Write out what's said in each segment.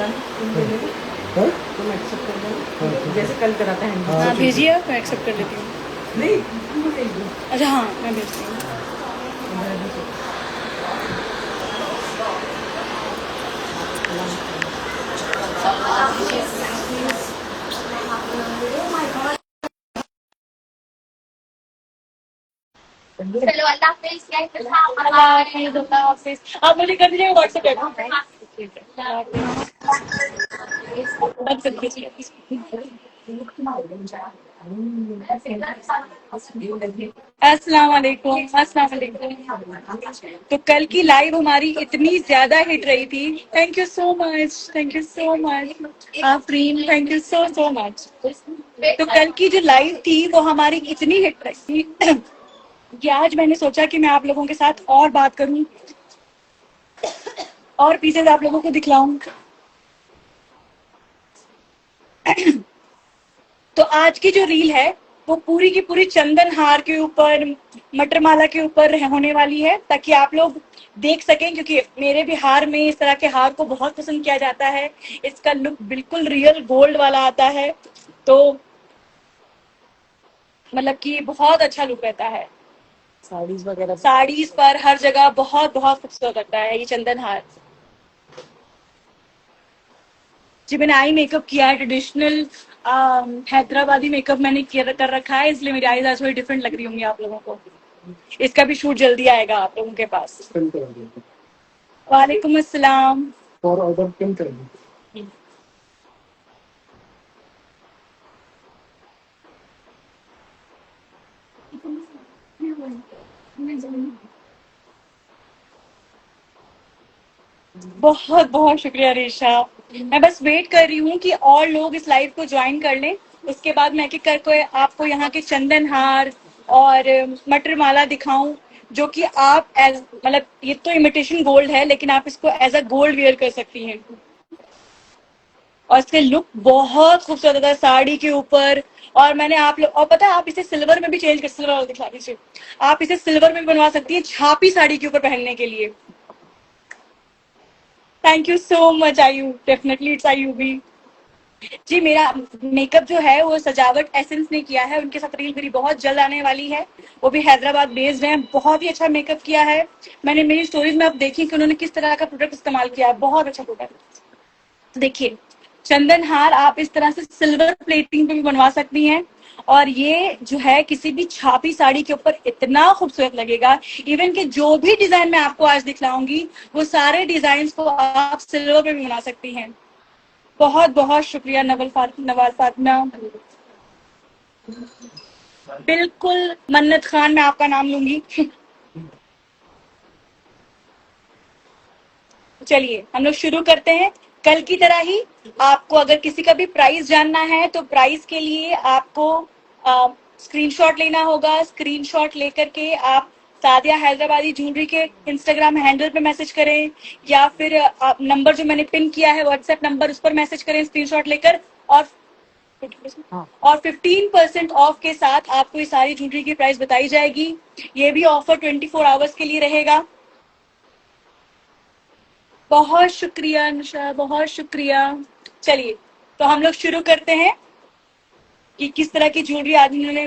हाँ? तुम एक्सेप्ट कर देना हाँ, जैसे कल करा था हैंडल। हाँ, हाँ ठीक है। भेजिए, मैं एक्सेप्ट कर लेती हूँ। नहीं तुम भेज दो। अच्छा हाँ, मैं भेजती हूँ। चलो अल्लाह हाफिज। अल्लाह हाफिज़, अल्लाह हाफिज़। आप मुझे कर दीजिएगा व्हाट्सएप पे। ठीक है, अल्लाह हाफिज़। बंद कर दीजिए। अस्सलाम वालेकुम, अस्सलाम वालेकुम। तो कल की लाइव हमारी इतनी ज्यादा हिट रही थी। Thank you so much, thank you so much Afreen, thank you so so much. तो कल की जो लाइव थी वो हमारी इतनी हिट रही थी कि आज मैंने सोचा कि मैं आप लोगों के साथ और बात करूं और पीसेज आप लोगों को दिखलाऊं। तो आज की जो रील है वो पूरी की पूरी चंदन हार के ऊपर, मटर माला के ऊपर होने वाली है, ताकि आप लोग देख सकें, क्योंकि मेरे बिहार में इस तरह के हार को बहुत पसंद किया जाता है। इसका लुक बिल्कुल रियल गोल्ड वाला आता है, तो मतलब कि बहुत अच्छा लुक रहता है। साड़ीज वगैरह साड़ीज पर हर जगह बहुत बहुत खूबसूरत लगता है ये चंदन हार। जी मैंने आई मेकअप किया है, ट्रेडिशनल हैदराबादी मेकअप मैंने कर रखा है, इसलिए मेरी आईज आज थोड़ी डिफरेंट लग रही होंगी आप लोगों को। इसका भी शूट जल्दी आएगा आप लोगों के पास। पिन कर दो वालेकुम अस्सलाम। और ऑर्डर पिन कर दो। बहुत बहुत शुक्रिया रेशा। मैं बस वेट कर रही हूँ कि और लोग इस लाइव को ज्वाइन कर लें, उसके बाद मैं एक एक करके आपको यहाँ के चंदन हार और मटर माला दिखाऊं, जो कि आप एज मतलब ये तो इमिटेशन गोल्ड है, लेकिन आप इसको एज अ गोल्ड वेयर कर सकती हैं। और इसके लुक बहुत खूबसूरत होता है साड़ी के ऊपर। और मैंने आप लोग, और पता है आप इसे सिल्वर में भी चेंज कर, सिल्वर वाला दिखा दीजिए। आप इसे सिल्वर में भी बनवा सकती है छापी साड़ी के ऊपर पहनने के लिए। थैंक यू सो मच आयु, डेफिनेटली इट्स आयु भी। जी मेरा मेकअप जो है वो सजावट एसेंस ने किया है, उनके साथ रील मेरी बहुत जल्द आने वाली है। वो भी हैदराबाद बेस्ड है, बहुत ही अच्छा मेकअप किया है। मैंने मेरी स्टोरीज में आप देखी कि उन्होंने किस तरह का प्रोडक्ट इस्तेमाल किया है, बहुत अच्छा प्रोडक्ट। तो देखिए, चंदन हार आप इस तरह से सिल्वर प्लेटिंग पे भी बनवा सकती हैं, और ये जो है किसी भी छापी साड़ी के ऊपर इतना खूबसूरत लगेगा। इवन कि जो भी डिजाइन मैं आपको आज दिखलाऊंगी वो सारे डिजाइन को आप सिल्वर पे भी बना सकती हैं। बहुत बहुत शुक्रिया नवाज फातिमा। बिल्कुल मन्नत खान, मैं आपका नाम लूंगी। चलिए हम लोग शुरू करते हैं। कल की तरह ही आपको अगर किसी का भी प्राइस जानना है तो प्राइस के लिए आपको स्क्रीनशॉट लेना होगा। स्क्रीनशॉट लेकर के आप सादिया हैदराबादी ज्वेलरी के इंस्टाग्राम हैंडल पे मैसेज करें, या फिर आप नंबर जो मैंने पिन किया है व्हाट्सएप नंबर, उस पर मैसेज करें स्क्रीनशॉट लेकर। और 15% ऑफ के साथ आपको ये सारी ज्वेलरी की प्राइस बताई जाएगी। ये भी ऑफर 24 आवर्स के लिए रहेगा। बहुत शुक्रिया अनुषा, बहुत शुक्रिया। चलिए तो हम लोग शुरू करते हैं कि किस तरह की ज्वेलरी आज इन्होंने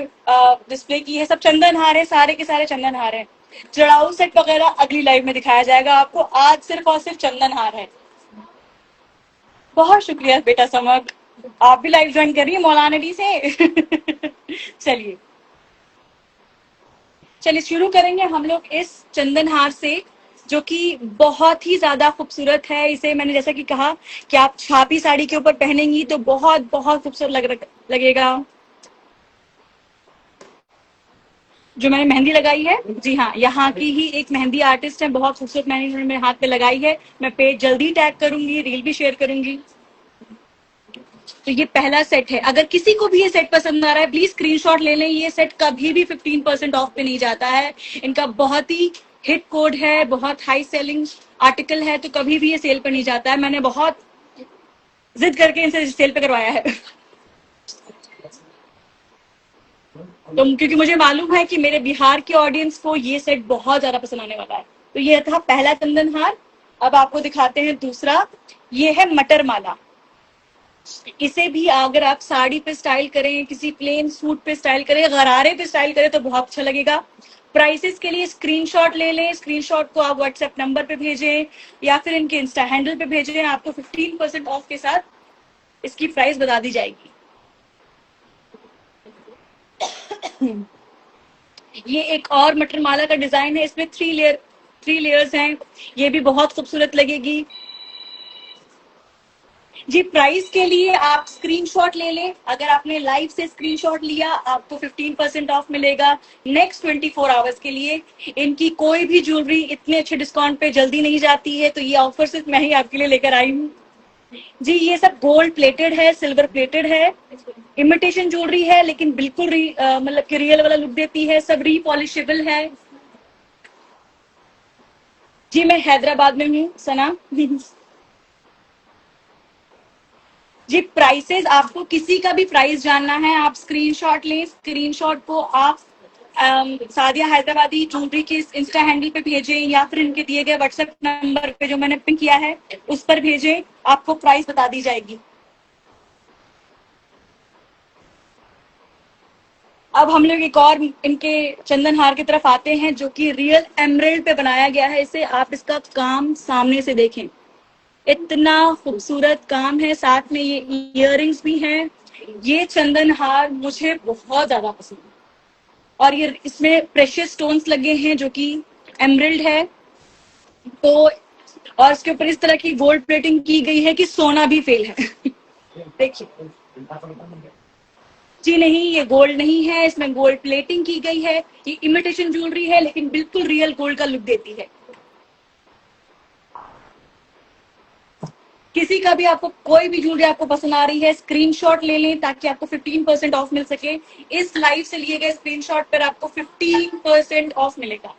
डिस्प्ले की है। सब चंदन हार है, सारे के सारे चंदन हार है। जड़ाऊ सेट वगैरह अगली लाइव में दिखाया जाएगा आपको, आज सिर्फ और सिर्फ चंदन हार है। बहुत शुक्रिया बेटा समक, आप भी लाइव ज्वाइन कर रही है मौलाना डी से। चलिए चलिए शुरू करेंगे हम लोग इस चंदन हार से, जो कि बहुत ही ज्यादा खूबसूरत है। इसे मैंने जैसा कि कहा कि आप छापी साड़ी के ऊपर पहनेंगी तो बहुत बहुत खूबसूरत लगेगा। जो मैंने मेहंदी लगाई है, जी हाँ, यहाँ की ही एक मेहंदी आर्टिस्ट है, बहुत खूबसूरत मेहंदी उन्होंने मेरे हाथ पे लगाई है। मैं पेज जल्दी टैग करूंगी, रील भी शेयर करूंगी। तो ये पहला सेट है। अगर किसी को भी ये सेट पसंद आ रहा है प्लीज स्क्रीनशॉट ले लें। ये सेट कभी भी 15% ऑफ पे नहीं जाता है। इनका बहुत ही हिट कोड है, बहुत हाई सेलिंग आर्टिकल है, तो कभी भी ये सेल पर नहीं जाता है। मैंने बहुत जिद करके इनसे सेल पे करवाया है। तो क्योंकि मुझे मालूम है कि मेरे बिहार के ऑडियंस को ये सेट बहुत ज्यादा पसंद आने वाला है। तो ये था पहला चंदन हार। अब आपको दिखाते हैं दूसरा, ये है मटर माला। इसे भी अगर आप साड़ी पे स्टाइल करें, किसी प्लेन सूट पे स्टाइल करें, गरारे पे स्टाइल करें तो बहुत अच्छा लगेगा। प्राइसेस के लिए स्क्रीनशॉट ले लें, स्क्रीनशॉट को आप व्हाट्सएप नंबर पे भेजें या फिर इनके इंस्टा हैंडल पे भेजें, आपको 15% ऑफ के साथ इसकी प्राइस बता दी जाएगी। ये एक और मटर माला का डिजाइन है, इसमें थ्री लेयर्स हैं, ये भी बहुत खूबसूरत लगेगी जी। प्राइस के लिए आप स्क्रीनशॉट ले लें, अगर आपने लाइव से स्क्रीनशॉट लिया आपको 15% ऑफ मिलेगा नेक्स्ट 24 आवर्स के लिए। इनकी कोई भी ज्वेलरी इतने अच्छे डिस्काउंट पे जल्दी नहीं जाती है, तो ये ऑफर सिर्फ मैं ही आपके लिए लेकर आई हूँ जी। ये सब गोल्ड प्लेटेड है, सिल्वर प्लेटेड है, इमिटेशन ज्वेलरी है, लेकिन बिल्कुल मतलब कि रियल वाला लुक देती है, सब रीपॉलिशेबल है जी। मैं हैदराबाद में हूँ सना जी। प्राइसेस, आपको किसी का भी प्राइस जानना है आप स्क्रीनशॉट लें, स्क्रीनशॉट को आप सादिया हैदराबादी ज्वेलरी के इंस्टा हैंडल पे भेजें या फिर इनके दिए गए व्हाट्सएप नंबर पे जो मैंने पिन किया है उस पर भेजें, आपको प्राइस बता दी जाएगी। अब हम लोग एक और इनके चंदन हार की तरफ आते हैं जो कि रियल एमराल्ड पे बनाया गया है। इसे आप इसका काम सामने से देखें, इतना खूबसूरत काम है, साथ में ये इयररिंग्स भी हैं। ये चंदन हार मुझे बहुत ज्यादा पसंद है और ये इसमें प्रेशियस स्टोन्स लगे हैं जो कि एमराल्ड है, तो और इसके ऊपर इस तरह की गोल्ड प्लेटिंग की गई है कि सोना भी फेल है देखिए जी, नहीं ये गोल्ड नहीं है, इसमें गोल्ड प्लेटिंग की गई है। ये इमिटेशन ज्वेलरी है लेकिन बिल्कुल रियल गोल्ड का लुक देती है। किसी का भी आपको कोई भी ज्वेलरी आपको पसंद आ रही है, स्क्रीनशॉट ले लें ताकि आपको 15% ऑफ मिल सके। इस लाइव से लिए गए स्क्रीनशॉट पर आपको 15% ऑफ मिलेगा।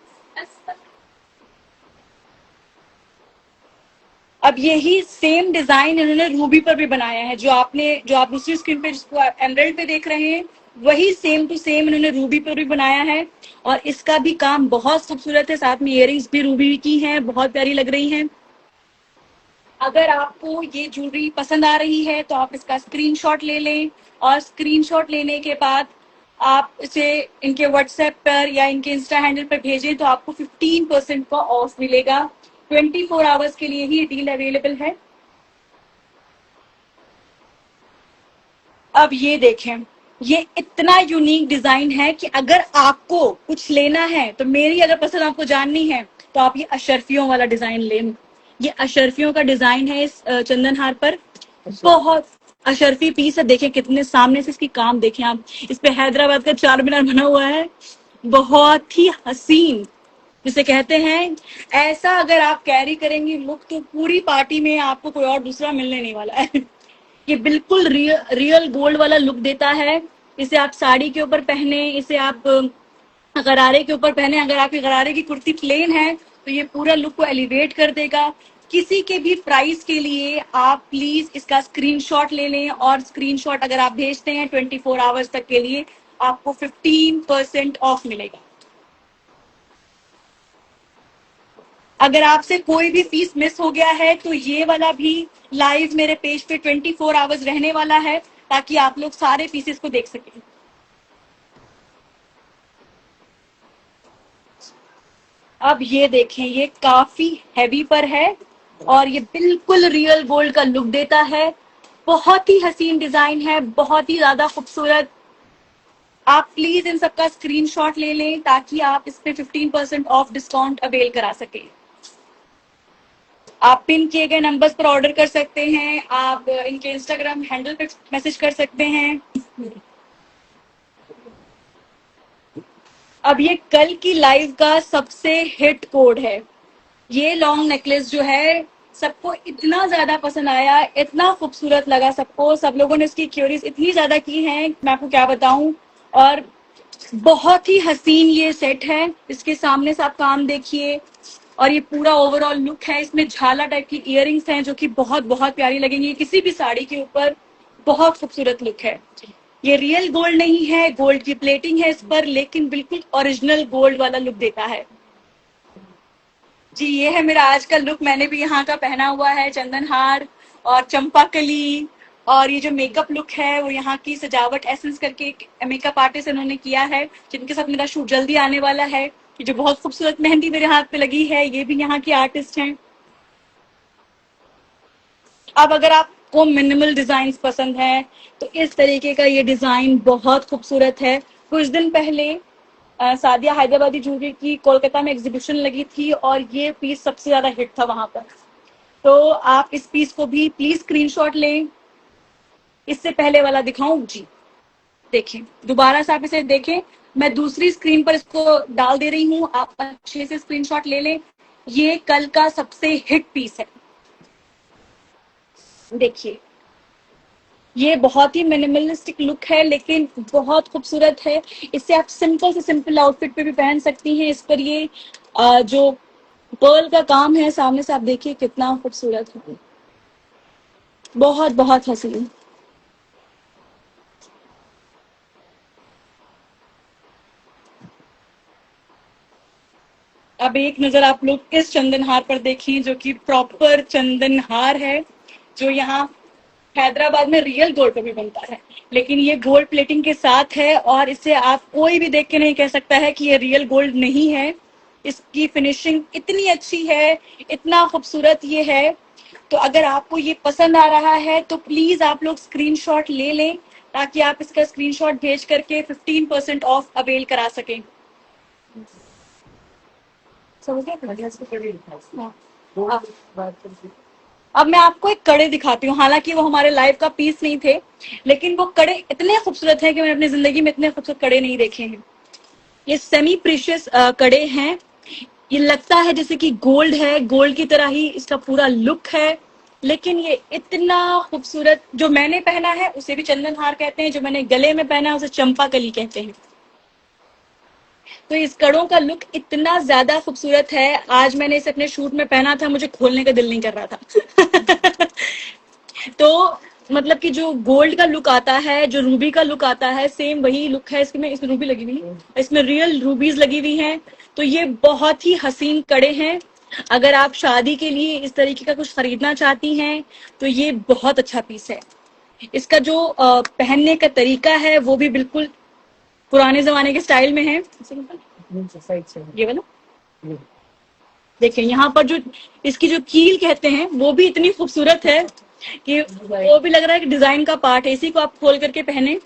अब यही सेम डिजाइन इन्होंने रूबी पर भी बनाया है, जो आप दूसरी स्क्रीन पे जिसको एमराल्ड पे देख रहे हैं वही सेम टू सेम इन्होंने रूबी पर भी बनाया है और इसका भी काम बहुत खूबसूरत है। साथ में इयररिंग्स भी रूबी की हैं, बहुत प्यारी लग रही हैं। अगर आपको ये ज्वेलरी पसंद आ रही है तो आप इसका स्क्रीनशॉट ले लें और स्क्रीनशॉट लेने के बाद आप इसे इनके व्हाट्सएप पर या इनके इंस्टा हैंडल पर भेजें तो आपको 15% का ऑफ मिलेगा। 24 आवर्स के लिए ही डील अवेलेबल है। अब ये देखें, ये इतना यूनिक डिजाइन है कि अगर आपको कुछ लेना है तो मेरी अगर पसंद आपको जाननी है तो आप ये अशरफियों वाला डिजाइन लें। ये अशरफियों का डिजाइन है इस चंदन हार पर, बहुत अशरफी पीस है। देखें कितने सामने से इसकी काम देखें आप, इस पे हैदराबाद का चार मीनार बना हुआ है, बहुत ही हसीन जिसे कहते हैं। ऐसा अगर आप कैरी करेंगी लुक तो पूरी पार्टी में आपको कोई और दूसरा मिलने नहीं वाला है। ये बिल्कुल रियल गोल्ड वाला लुक देता है। इसे आप साड़ी के ऊपर पहने, इसे आप गरारे के ऊपर पहने। अगर आपकी गरारे की कुर्ती प्लेन है तो ये पूरा लुक को एलिवेट कर देगा। किसी के भी प्राइस के लिए आप प्लीज इसका स्क्रीनशॉट ले लें और स्क्रीनशॉट अगर आप भेजते हैं 24 आवर्स तक के लिए आपको 15% ऑफ मिलेगा। अगर आपसे कोई भी पीस मिस हो गया है तो ये वाला भी लाइव मेरे पेज पे 24 आवर्स रहने वाला है ताकि आप लोग सारे पीसेस को देख सकें। अब ये देखें, ये काफी हैवी पर है और ये बिल्कुल रियल गोल्ड का लुक देता है। बहुत ही हसीन डिजाइन है, बहुत ही ज्यादा खूबसूरत। आप प्लीज इन सबका स्क्रीनशॉट ले लें ताकि आप इस पे 15% ऑफ डिस्काउंट अवेल करा सकें। आप पिन किए गए नंबर्स पर ऑर्डर कर सकते हैं, आप इनके इंस्टाग्राम हैंडल पे मैसेज कर सकते हैं। अब ये कल की लाइव का सबसे हिट कोड है। ये लॉन्ग नेकलेस जो है सबको इतना ज्यादा पसंद आया, इतना खूबसूरत लगा सबको, सब लोगों ने इसकी क्यूरीज इतनी ज्यादा की हैं मैं आपको क्या बताऊं। और बहुत ही हसीन ये सेट है, इसके सामने से आप काम देखिए और ये पूरा ओवरऑल लुक है। इसमें झाला टाइप की इयररिंग्स हैं जो कि बहुत बहुत प्यारी लगेंगी किसी भी साड़ी के ऊपर, बहुत खूबसूरत लुक है। ये रियल गोल्ड नहीं है, गोल्ड की प्लेटिंग है इस पर, लेकिन बिल्कुल ओरिजिनल गोल्ड वाला लुक देता है। जी ये है मेरा आज का लुक। मैंने भी यहाँ का पहना हुआ है, चंदन हार और चंपा कली। और ये जो मेकअप लुक है वो यहाँ की सजावट एसेंस करके एक मेकअप आर्टिस्ट इन्होंने किया है, जिनके साथ मेरा शूट जल्दी आने वाला है। ये जो बहुत खूबसूरत मेहंदी मेरे हाथ पे लगी है, ये भी यहाँ की आर्टिस्ट हैं। अब अगर आपको मिनिमल डिजाइन पसंद है तो इस तरीके का ये डिजाइन बहुत खूबसूरत है। कुछ दिन पहले सादिया हैदराबादी ज्वेलरी की कोलकाता में एग्जीबिशन लगी थी और ये पीस सबसे ज्यादा हिट था वहां पर। तो आप इस पीस को भी प्लीज स्क्रीनशॉट लें। इससे पहले वाला दिखाऊं जी, देखें दोबारा से आप इसे देखें। मैं दूसरी स्क्रीन पर इसको डाल दे रही हूँ, आप अच्छे से स्क्रीनशॉट ले लें। ये कल का सबसे हिट पीस है। देखिए ये बहुत ही मिनिमलिस्टिक लुक है लेकिन बहुत खूबसूरत है। इसे आप सिंपल से सिंपल आउटफिट पे भी पहन सकती हैं। इस पर ये जो पर्ल का काम है सामने से, आप देखिए कितना खूबसूरत है, बहुत बहुत हसीन। अब एक नजर आप लोग इस चंदन हार पर देखें, जो कि प्रॉपर चंदन हार है, जो यहाँ हैदराबाद में रियल गोल्ड पे भी बनता है, लेकिन ये गोल्ड प्लेटिंग के साथ है और इसे आप कोई भी देख के नहीं कह सकता है कि ये रियल गोल्ड नहीं है। इसकी फिनिशिंग इतनी अच्छी है, इतना खूबसूरत ये है। तो अगर आपको ये पसंद आ रहा है तो प्लीज आप लोग स्क्रीनशॉट ले लें, ताकि आप इसका स्क्रीनशॉट भेज करके 15% ऑफ अवेल करा सकें। समझ गए? बढ़िया से कड़ी दिखाओ। हाँ। वो अब बात करके अब मैं आपको एक कड़े दिखाती हूँ। हालांकि वो हमारे लाइव का पीस नहीं थे, लेकिन वो कड़े इतने खूबसूरत हैं कि मैंने अपनी जिंदगी में इतने खूबसूरत कड़े नहीं देखे हैं। ये सेमी प्रीशियस कड़े हैं। ये लगता है जैसे कि गोल्ड है, गोल्ड की तरह ही इसका पूरा लुक है, लेकिन ये इतना खूबसूरत। जो मैंने पहना है उसे भी चंदन हार कहते हैं, जो मैंने गले में पहना है उसे चंपा कली कहते हैं। तो इस कड़ों का लुक इतना ज्यादा खूबसूरत है। आज मैंने इसे अपने शूट में पहना था, मुझे खोलने का दिल नहीं कर रहा था। तो मतलब कि जो गोल्ड का लुक आता है, जो रूबी का लुक आता है, सेम वही लुक है इसमें। इसमें रूबी लगी हुई है, इसमें रियल रूबीज लगी हुई हैं। तो ये बहुत ही हसीन कड़े हैं। अगर आप शादी के लिए इस तरीके का कुछ खरीदना चाहती हैं तो ये बहुत अच्छा पीस है। इसका जो पहनने का तरीका है वो भी बिल्कुल पुराने जमाने के स्टाइल में है। साइड से ये वाला ये देखें, यहाँ पर जो इसकी जो कील कहते हैं वो भी इतनी खूबसूरत है कि वो भी लग रहा है कि डिजाइन का पार्ट है। इसी को आप खोल करके पहने।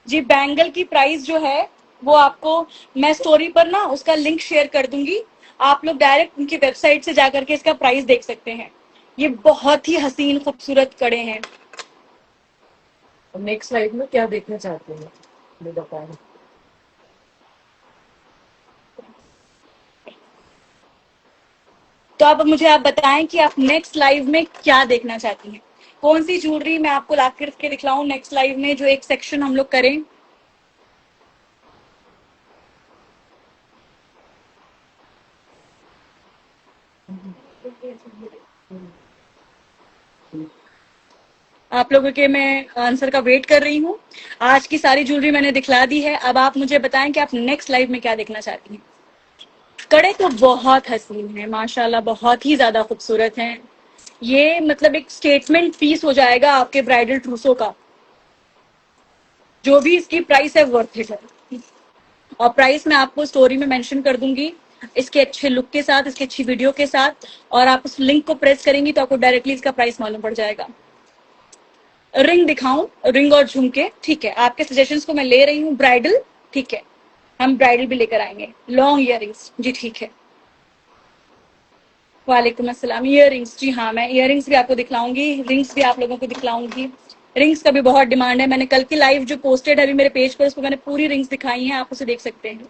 जी बैंगल की प्राइस जो है वो आपको मैं स्टोरी पर ना उसका लिंक शेयर कर दूंगी। आप लोग डायरेक्ट उनकी वेबसाइट से जाकर के इसका प्राइस देख सकते हैं। ये बहुत ही हसीन खूबसूरत कड़े हैं। नेक्स्ट स्लाइड में क्या देखना चाहते हैं ये बताएं। तो अब मुझे आप बताएं कि आप नेक्स्ट लाइव में क्या देखना चाहती हैं। कौन सी ज्वेलरी मैं आपको ला करके दिखलाऊं नेक्स्ट लाइव में, जो एक सेक्शन हम लोग करें। आप लोगों के मैं आंसर का वेट कर रही हूँ। आज की सारी ज्वेलरी मैंने दिखला दी है। अब आप मुझे बताएं कि आप नेक्स्ट लाइव में क्या देखना चाहती हैं। कड़े तो बहुत हसीन है माशाल्लाह, बहुत ही ज्यादा खूबसूरत हैं। ये मतलब एक स्टेटमेंट पीस हो जाएगा आपके ब्राइडल ट्रूसो का। जो भी इसकी प्राइस है वर्थ इट है। और प्राइस मैं आपको स्टोरी में मेंशन कर दूंगी, इसके अच्छे लुक के साथ, इसकी अच्छी वीडियो के साथ। और आप उस लिंक को प्रेस करेंगी तो आपको डायरेक्टली इसका प्राइस मालूम पड़ जाएगा। रिंग दिखाऊं, रिंग और झुमके? ठीक है, आपके सजेशंस को मैं ले रही हूँ। ब्राइडल, ठीक है, हम ब्राइडल भी लेकर आएंगे। लॉन्ग इयररिंग्स, जी ठीक है। वालेकुम अस्सलाम। इयररिंग्स, जी हाँ, मैं इयररिंग्स भी आपको दिखलाऊंगी, रिंग्स भी आप लोगों को दिखलाऊंगी। रिंग्स का भी बहुत डिमांड है। मैंने कल की लाइव जो पोस्टेड है अभी मेरे पेज पर, उसको मैंने पूरी रिंग्स दिखाई हैं, आप उसे देख सकते हैं।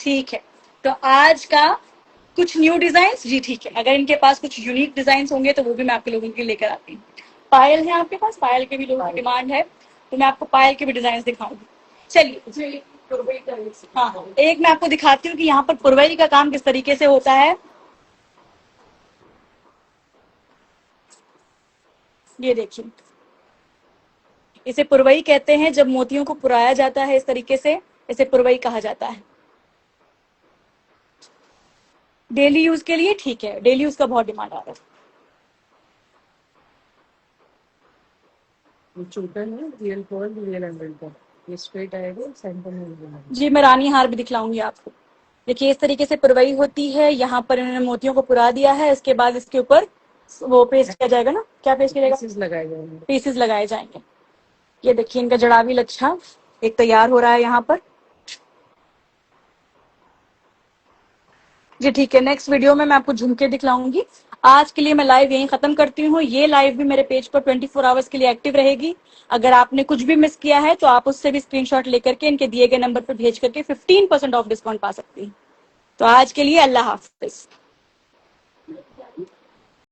ठीक है, तो आज का कुछ न्यू डिजाइन, जी ठीक है, अगर इनके पास कुछ यूनिक डिजाइन होंगे तो वो भी मैं आपके लोगों के लिए लेकर आती हूँ। पायल है आपके पास? पायल के भी लोगों की डिमांड है, तो मैं आपको पायल के भी डिजाइन दिखाऊंगी। चलिए, हाँ हाँ, एक मैं आपको दिखाती हूँ कि यहाँ पर पुरवई का काम किस तरीके से होता है। ये देखिए, इसे पुरवई कहते हैं। जब मोतियों को पुराया जाता है इस तरीके से, इसे पुरवई कहा जाता है। डेली यूज के लिए ठीक है, डेली यूज का बहुत डिमांड आ रहा है। ये छोटा है, रियल पर्ल, रियल एमरल्ड का। ये स्ट्रेट आएगा, सेंटर में मिलेगा। जी मैं रानी हार भी दिखलाऊंगी आपको। देखिए इस तरीके से पुरवई होती है। यहाँ पर इन्होंने मोतियों को पुरा दिया है। इसके बाद इसके ऊपर वो पेस्ट किया जाएगा ना, क्या पेस्ट किया जाएगा? पीसेस लगाए जाएंगे। पीसेस लगाए जाएंगे। ये देखिए इनका जड़ावी लच्छा एक तैयार हो रहा है यहाँ पर। जी ठीक है, नेक्स्ट वीडियो में मैं आपको झुमके दिखलाऊंगी। आज के लिए मैं लाइव यहीं खत्म करती हूँ। ये लाइव भी मेरे पेज पर 24 आवर्स के लिए एक्टिव रहेगी। अगर आपने कुछ भी मिस किया है तो आप उससे भी स्क्रीनशॉट लेकर के इनके दिए गए नंबर पर भेज करके 15% ऑफ डिस्काउंट पा सकती हैं। तो आज के लिए अल्लाह हाफिज।